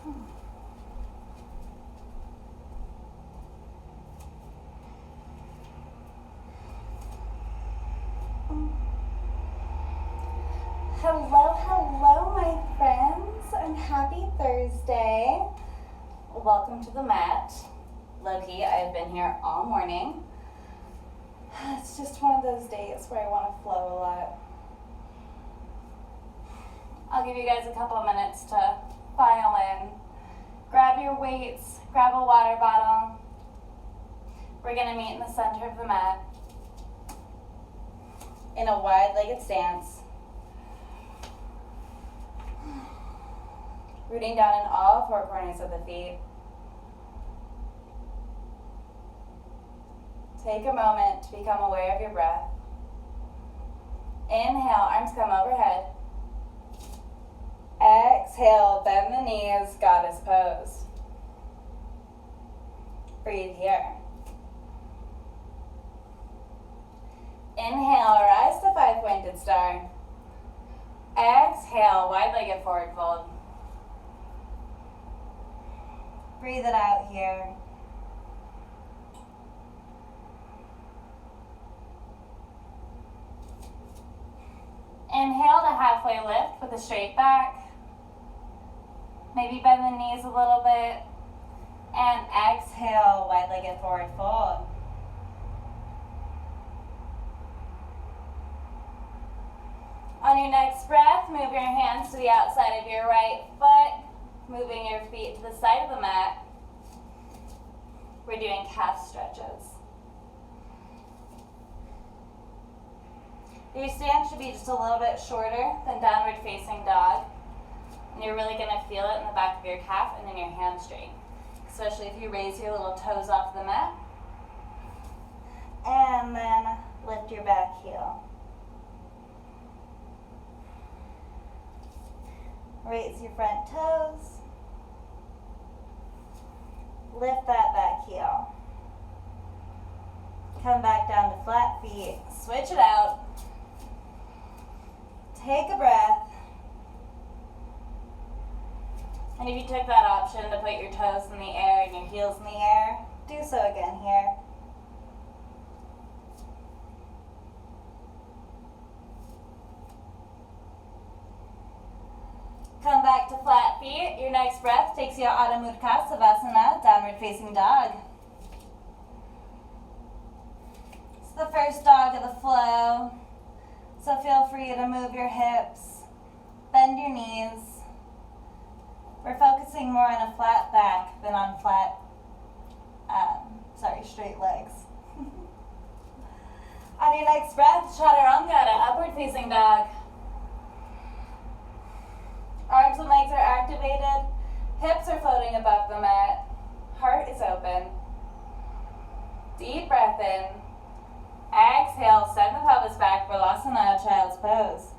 Hello, hello, my friends, and happy Thursday. Welcome to the mat. Loki, I've been here all morning. It's just one of those days where I want to flow a lot. I'll give you guys a couple of minutes to file in. Grab your weights, grab a water bottle. We're going to meet in the center of the mat in a wide-legged stance. Rooting down in all four corners of the feet. Take a moment to become aware of your breath. Inhale, arms come overhead. Exhale, bend the knees, goddess pose. Breathe here. Inhale, rise to five-pointed star. Exhale, wide-legged forward fold. Breathe it out here. Inhale to halfway lift with a straight back. Maybe bend the knees a little bit. And exhale, wide-legged forward fold. On your next breath, move your hands to the outside of your right foot, moving your feet to the side of the mat. We're doing calf stretches. Your stance should be just a little bit shorter than downward facing dog. And you're really going to feel it in the back of your calf and in your hamstring, especially if you raise your little toes off the mat. And then lift your back heel. Raise your front toes. Lift that back heel. Come back down to flat feet. Switch it out. Take a breath. And if you took that option to put your toes in the air and your heels in the air, do so again here. Come back to flat feet. Your next breath takes you to Adho Mukha Savasana, downward facing dog. It's the first dog of the flow, so feel free to move your hips, bend your knees. We're focusing more on a flat back than on straight legs. On your next breath, Chaturanga, upward facing dog. Arms and legs are activated. Hips are floating above the mat. Heart is open. Deep breath in. Exhale, send the pelvis back, Balasana, child's pose.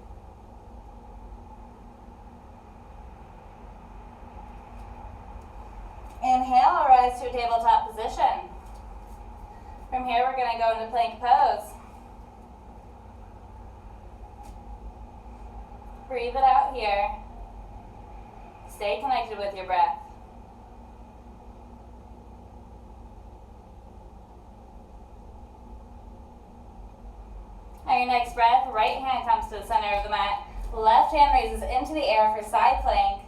Inhale, rise to a tabletop position. From here, we're going to go into plank pose. Breathe it out here. Stay connected with your breath. On your next breath, right hand comes to the center of the mat. Left hand raises into the air for side plank.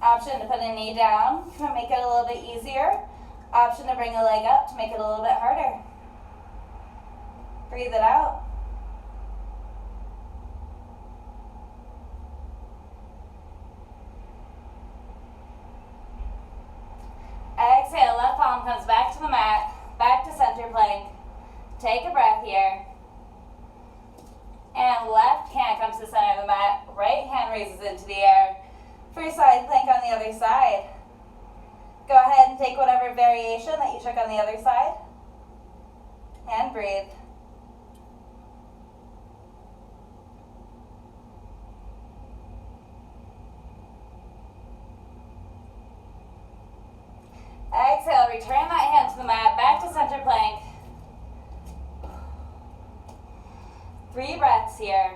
Option to put a knee down to make it a little bit easier. Option to bring a leg up to make it a little bit harder. Breathe it out. Exhale, left palm comes back to the mat, back to center plank. Take a breath here. And left hand comes to the center of the mat, right hand raises into the air. For your side plank on the other side. Go ahead and take whatever variation that you took on the other side. And breathe. Exhale, return that hand to the mat, back to center plank. 3 breaths here.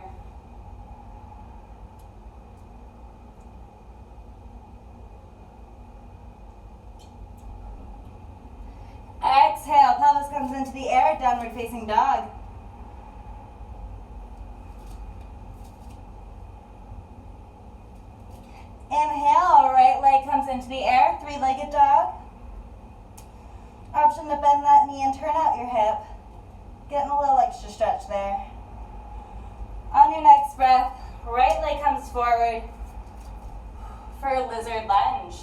comes into the air, downward facing dog. Inhale, right leg comes into the air, three-legged dog. Option to bend that knee and turn out your hip. Getting a little extra stretch there. On your next breath, right leg comes forward for a lizard lunge.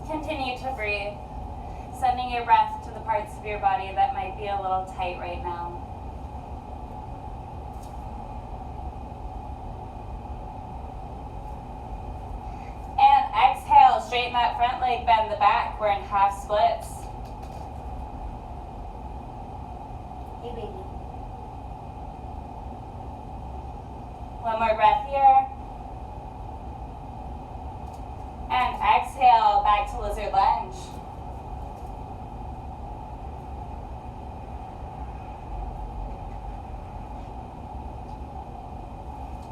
Continue to breathe, sending your breath to the parts of your body that might be a little tight right now. And exhale, straighten that front leg, bend the back. We're in half splits. Hey, baby. One more breath here. And exhale, back to lizard lunge.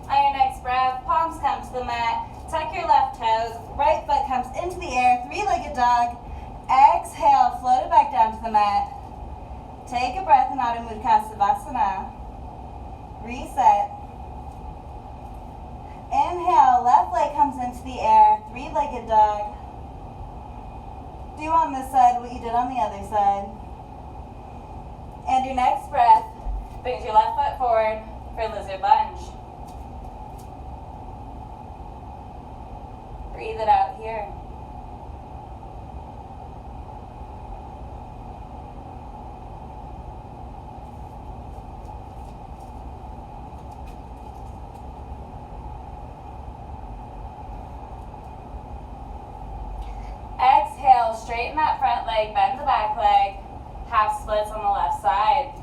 On your next breath, palms come to the mat. Tuck your left toes. Right foot comes into the air, three-legged dog. Exhale, float it back down to the mat. Take a breath in Adho Mukha Savasana. Reset. Inhale, left leg comes into the air, three-legged dog. Do on this side what you did on the other side. And your next breath brings your left foot forward for lizard lunge. Breathe it out here. Exhale, straighten that front leg, bend the back leg, half splits on the left side.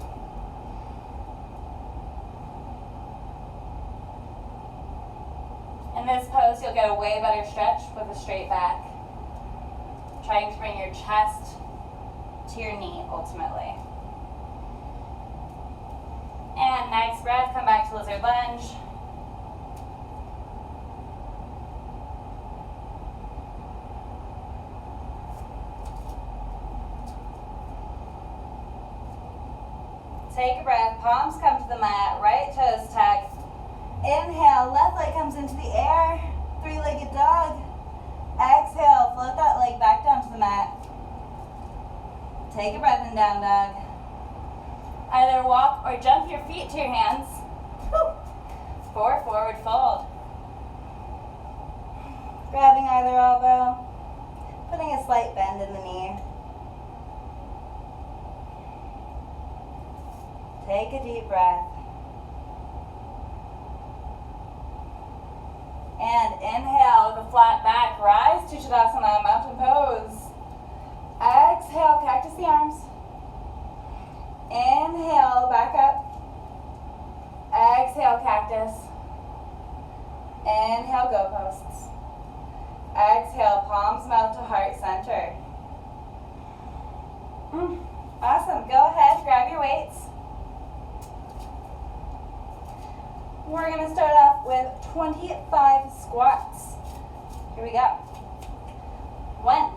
In this pose, you'll get a way better stretch with a straight back. Trying to bring your chest to your knee, ultimately. And next breath, come back to lizard lunge. Take a breath, palms come to the mat, right toes tuck. Inhale, left leg comes into the air, three-legged dog. Exhale, float that leg back down to the mat. Take a breath in down dog. Either walk or jump your feet to your hands. For forward fold. Grabbing either elbow, putting a slight bend in the knee. Take a deep breath. And inhale with a flat back, rise to Tadasana, mountain pose. Exhale, cactus the arms. Inhale, back up. Exhale, cactus. Inhale, go posts. Exhale, palms mount to heart center. Awesome, go ahead, grab your weights. We're going to start off with 25 squats. Here we go. 1,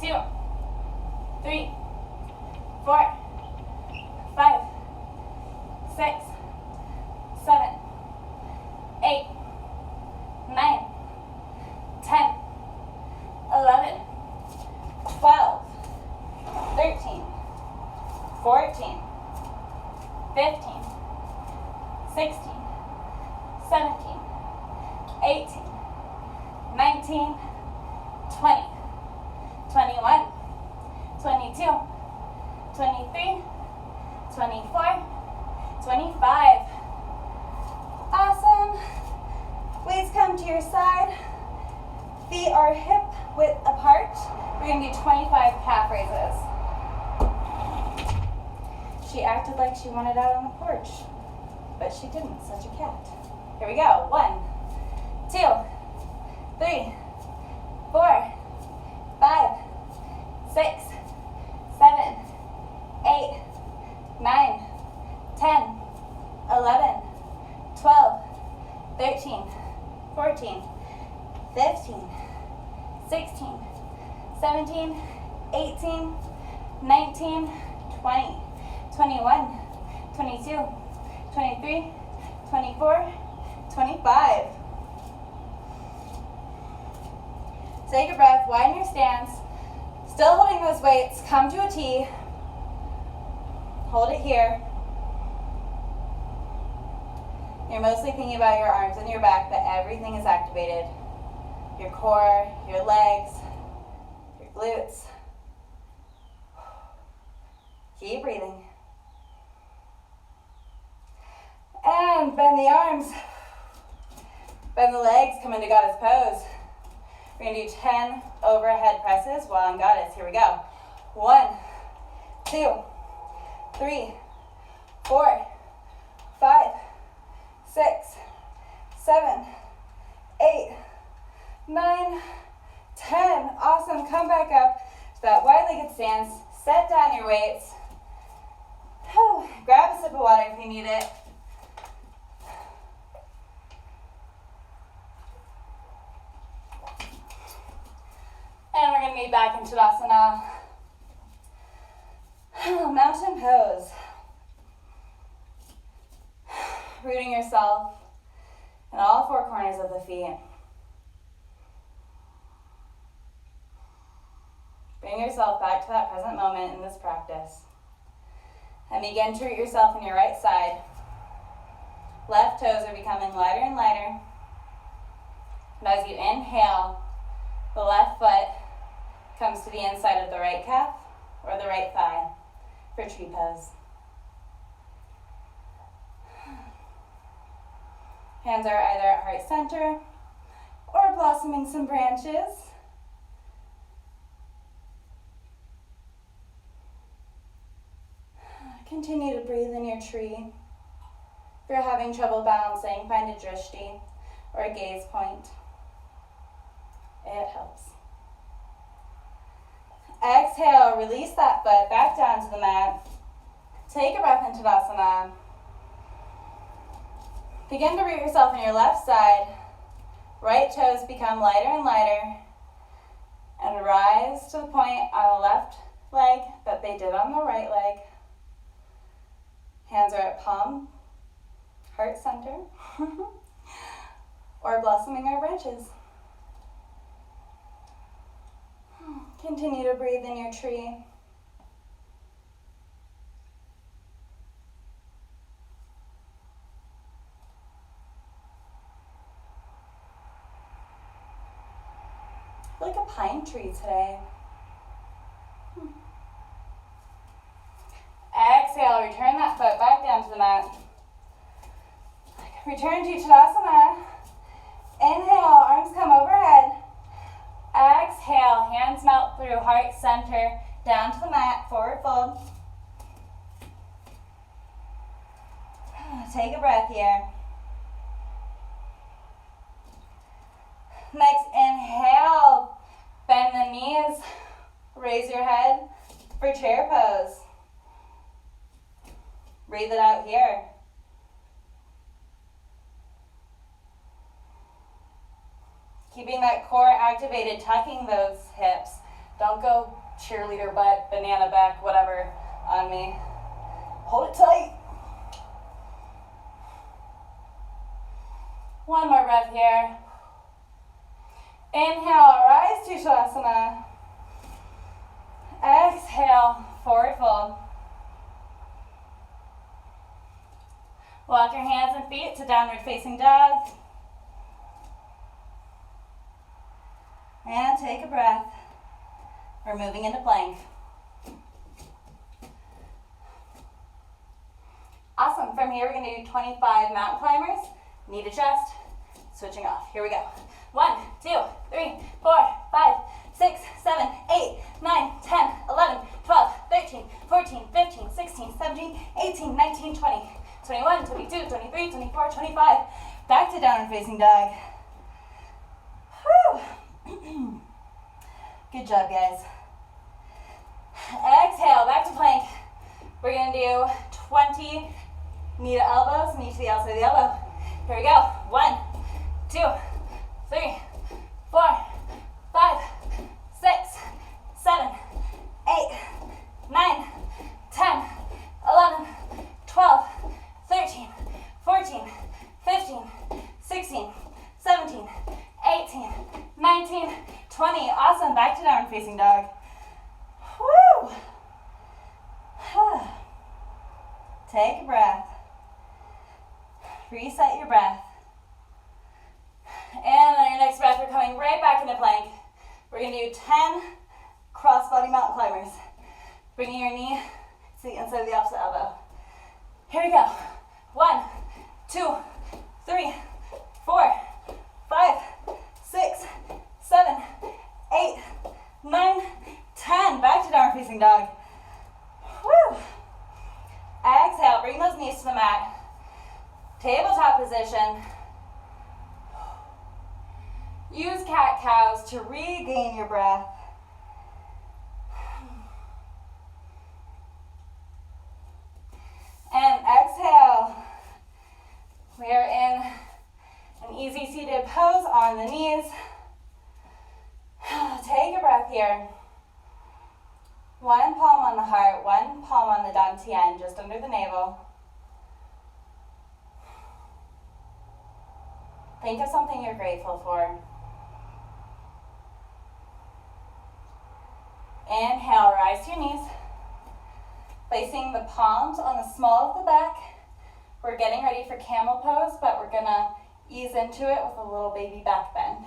2, 3, 4, 5, 6, 7, 8, 9, 10, 11, 12, 13, 14, 15, 16, 17, 18, 19, 20, 21, 22, 23, 24, 25. Awesome. Weights come to your side. Feet are hip width apart. We're going to do 25 calf raises. She acted like she wanted out on the porch, but she didn't, such a cat. Here we go. 1, 2, 3, 4, 5, 6, 7, 8, 9, 17, 18, 19, 20, 21, 22, 23, 24, 25. Take a breath, widen your stance. Still holding those weights, come to a T. Hold it here. You're mostly thinking about your arms and your back, but everything is activated. Your core, your legs, your glutes. Keep breathing. And bend the arms. Bend the legs, come into goddess pose. We're going to do 10 overhead presses while in goddess. Here we go. 1, 2, 3, 4, 5, 6, 7, 8, 9, 10. Awesome. Come back up to that wide-legged stance. Set down your weights. Whew. Grab a sip of water if you need it. And we're going to move back into Tadasana. Mountain pose. Rooting yourself in all four corners of the feet. Bring yourself back to that present moment in this practice. And begin to root yourself in your right side. Left toes are becoming lighter and lighter. And as you inhale, the left foot comes to the inside of the right calf or the right thigh for tree pose. Hands are either at heart center or blossoming some branches. Continue to breathe in your tree. If you're having trouble balancing, find a drishti or a gaze point. It helps. Exhale, release that foot back down to the mat. Take a breath into Tadasana. Begin to root yourself in your left side. Right toes become lighter and lighter. And rise to the point on the left leg that they did on the right leg. Hands are at palm, heart center, or blossoming our branches. Continue to breathe in your tree. Like a pine tree today. Exhale, return that foot back down to the mat. Return to Tadasana. Inhale, arms come overhead. Exhale, hands melt through heart center, down to the mat, forward fold. Take a breath here. Next, inhale, bend the knees, raise your head for chair pose. Breathe it out here. Keeping that core activated, tucking those hips. Don't go cheerleader butt, banana back, whatever on me. Hold it tight. One more breath here. Inhale, rise to Tadasana. Exhale, forward fold. Walk your hands and feet to downward facing dog. And take a breath. We're moving into plank. Awesome. From here, we're going to do 25 mountain climbers. Knee to chest. Switching off. Here we go. 1, 2, 3, 4, 5, 6, 7, 8, 9, 10, 11, 12, 13, 14, 15, 16, 17, 18, 19, 20, 21, 22, 23, 24, 25. Back to downward facing dog. Whew. Good job, guys. Exhale, back to plank. We're going to do 20 knee to elbows, knee to the outside of the elbow. Here we go. 1, 2, 3, 4, 5, 6, facing dog. Woo! Take a breath. Reset your breath. And on your next breath, we're coming right back into plank. We're going to do 10 cross-body mountain climbers. Bringing your knee to the inside of the opposite elbow. Here we go. 1, 2, 3, 4, 5, 6, 7, 8, 9, 10. Back to downward facing dog. Woo! Exhale, bring those knees to the mat. Tabletop position. Use cat-cows to regain your breath. And exhale. We are in an easy seated pose on the knees. Take a breath here. One palm on the heart, one palm on the dantian, just under the navel. Think of something you're grateful for. Inhale, rise to your knees. Placing the palms on the small of the back. We're getting ready for camel pose, but we're gonna ease into it with a little baby back bend.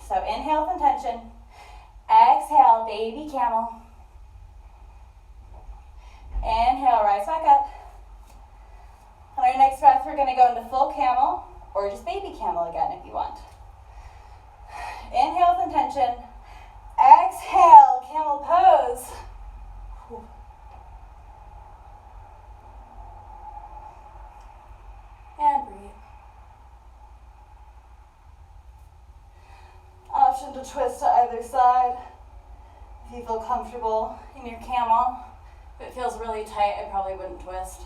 So inhale with intention. Exhale, baby camel. Inhale, rise back up. On our next breath, we're gonna go into full camel, or just baby camel again if you want. Inhale with intention. Exhale, camel pose. And breathe. Option to twist to either side if you feel comfortable in your camel. If it feels really tight, I probably wouldn't twist.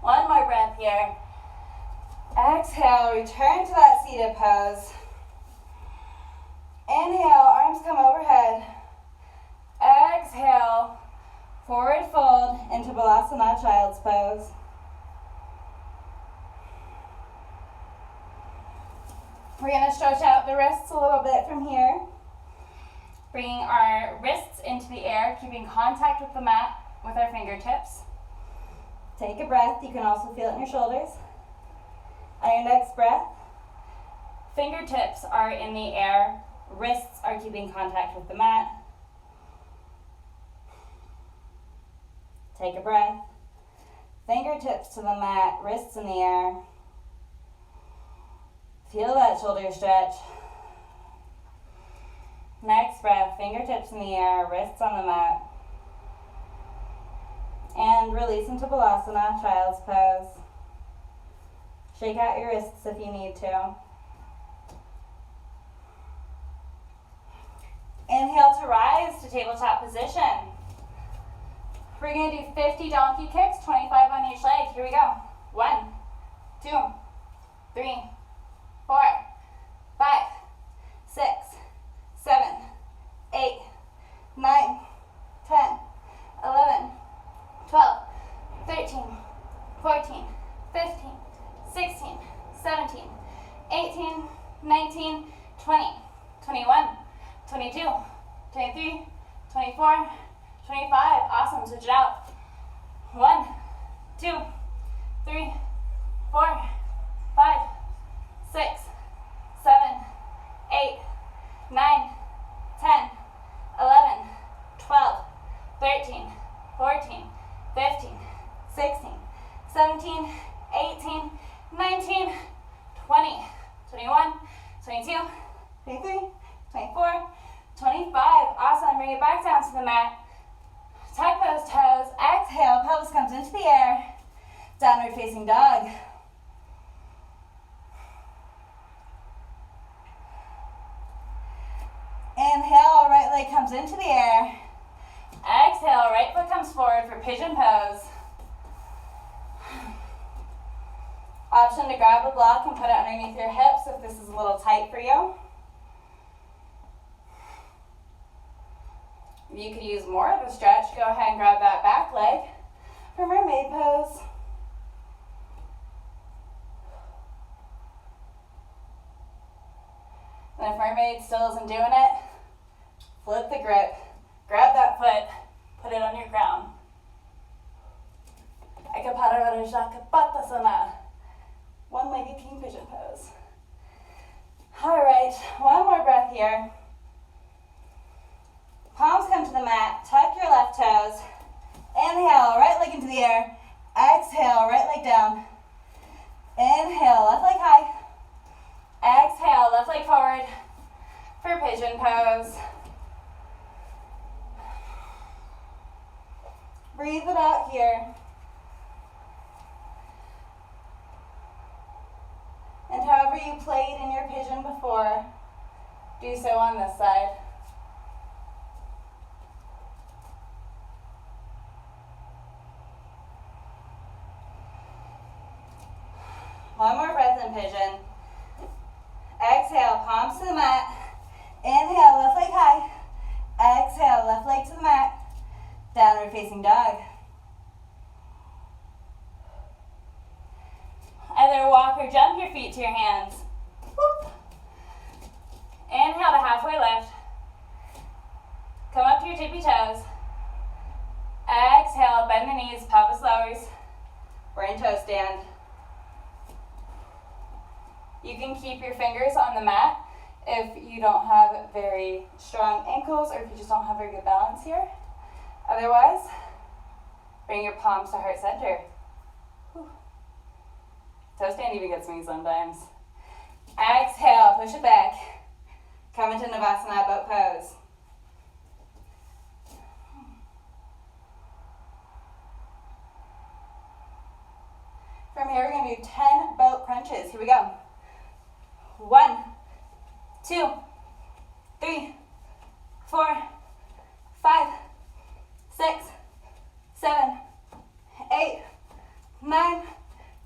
One more breath here. Exhale, return to that seated pose. Inhale, arms come overhead. Exhale, forward fold into Balasana, child's pose. We're going to stretch out the wrists a little bit from here. Bringing our wrists into the air, keeping contact with the mat with our fingertips. Take a breath. You can also feel it in your shoulders. On your next breath, fingertips are in the air, wrists are keeping contact with the mat. Take a breath. Fingertips to the mat, wrists in the air. Feel that shoulder stretch. Next breath, fingertips in the air, wrists on the mat. And release into Balasana, child's pose. Shake out your wrists if you need to. Inhale to rise to tabletop position. We're going to do 50 donkey kicks, 25 on each leg. Here we go. 1, 2, 3, 4, 5, 6, 7, 8, 9, 10, 11, 12, 13, 14, 15, 16, 17, 18, 19, 20, 21, 22, 23, 24, 25. Awesome. Switch it out. 1, 2, 3, 4, 5, 6, 7, 8, 9, 10, 11, 12, 13, 14, 15, 16, 17, 18, 19, 20, 21, 22, 23, 24, 25. Awesome. Bring it back down to the mat. Tuck those toes. Exhale. Pelvis comes into the air. Downward facing dog. Inhale. Right leg comes into the air. Exhale. Right foot comes forward for pigeon pose. Option to grab a block and put it underneath your hips if this is a little tight for you. If you could use more of a stretch, go ahead and grab that back leg for mermaid pose. And if mermaid still isn't doing it, flip the grip, grab that foot, put it on your ground. Ekapatarajakapatasana. One-legged king pigeon pose. All right, one more breath here. Palms come to the mat, tuck your left toes. Inhale, right leg into the air. Exhale, right leg down. Inhale, left leg high. Exhale, left leg forward for pigeon pose. Breathe it out here. And however you played in your pigeon before, do so on this side. One more breath in pigeon. Exhale, palms to the mat. Inhale, left leg high. Exhale, left leg to the mat. Downward facing dog. Either walk or jump your feet to your hands. Whoop. Inhale to halfway lift. Come up to your tippy toes. Exhale, bend the knees, pelvis lowers. We're in toe stand. You can keep your fingers on the mat if you don't have very strong ankles or if you just don't have very good balance here. Otherwise, bring your palms to heart center. Whew. Toe stand even gets me sometimes. Exhale, push it back. Come into Navasana, boat pose. From here, we're going to do 10 boat crunches. Here we go. 1, 2, 3, 4, 5, 6, 7, 8, 9,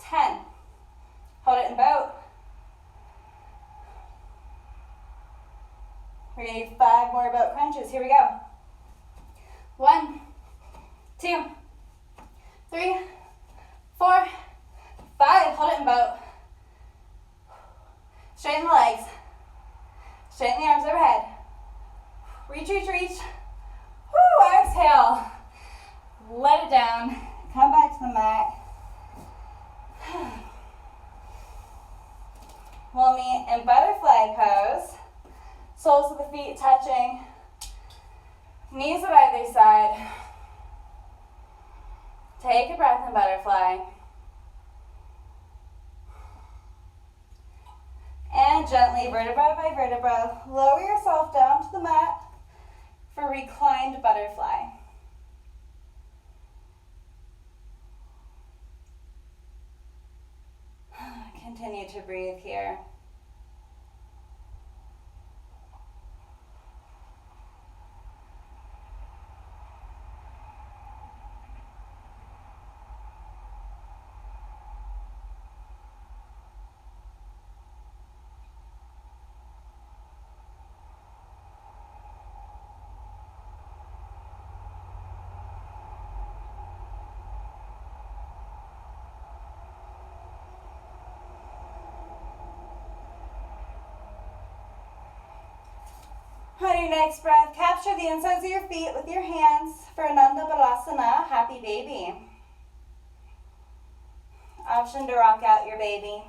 10. Hold it in boat. We're going to do 5 more boat crunches. Here we go. 1, 2, 3, 4, 5. Hold it in boat. Straighten the legs. Straighten the arms overhead. Reach, reach, reach. Woo, exhale. Let it down. Come back to the mat. We'll meet in butterfly pose. Soles of the feet touching. Knees at either side. Take a breath in butterfly. And gently, vertebra by vertebra, lower yourself down to the mat for reclined butterfly. Continue to breathe here. On your next breath, capture the insides of your feet with your hands for Ananda Balasana, happy baby. Option to rock out your baby.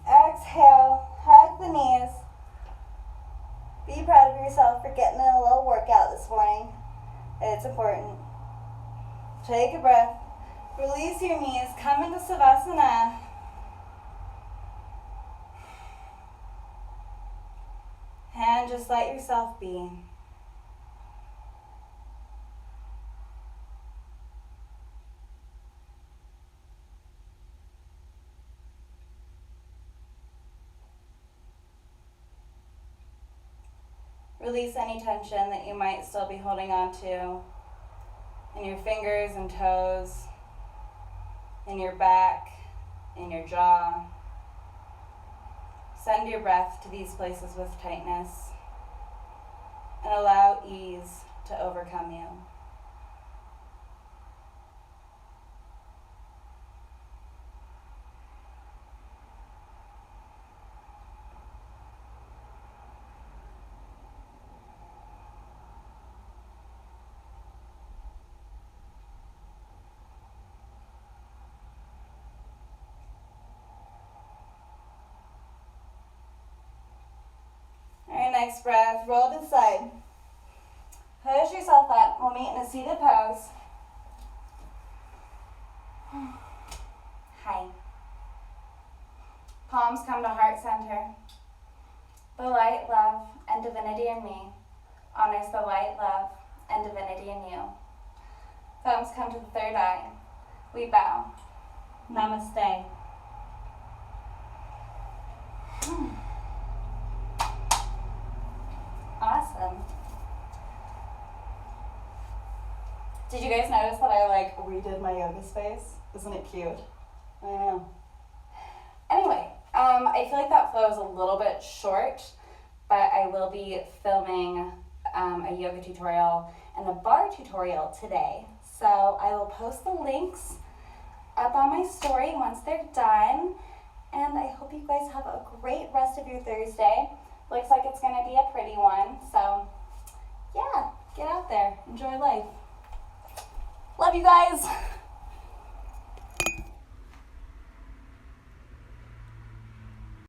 Exhale, hug the knees. Be proud of yourself for getting in a little workout this morning. It's important. Take a breath. Release your knees, come into Savasana. And just let yourself be. Release any tension that you might still be holding on to in your fingers and toes, in your back, in your jaw. Send your breath to these places with tightness and allow ease to overcome you. next breath, roll to the side. Push yourself up. We'll meet in a seated pose. Hi. Palms come to heart center. The light, love, and divinity in me honors the light, love, and divinity in you. Thumbs come to the third eye. We bow. Namaste. Awesome. Did you guys notice that I redid my yoga space? Isn't it cute? I know. Anyway, I feel like that flow is a little bit short, but I will be filming a yoga tutorial and a bar tutorial today. So I will post the links up on my story once they're done. And I hope you guys have a great rest of your Thursday. Looks like it's gonna be a pretty one. So yeah, get out there, enjoy life. Love you guys.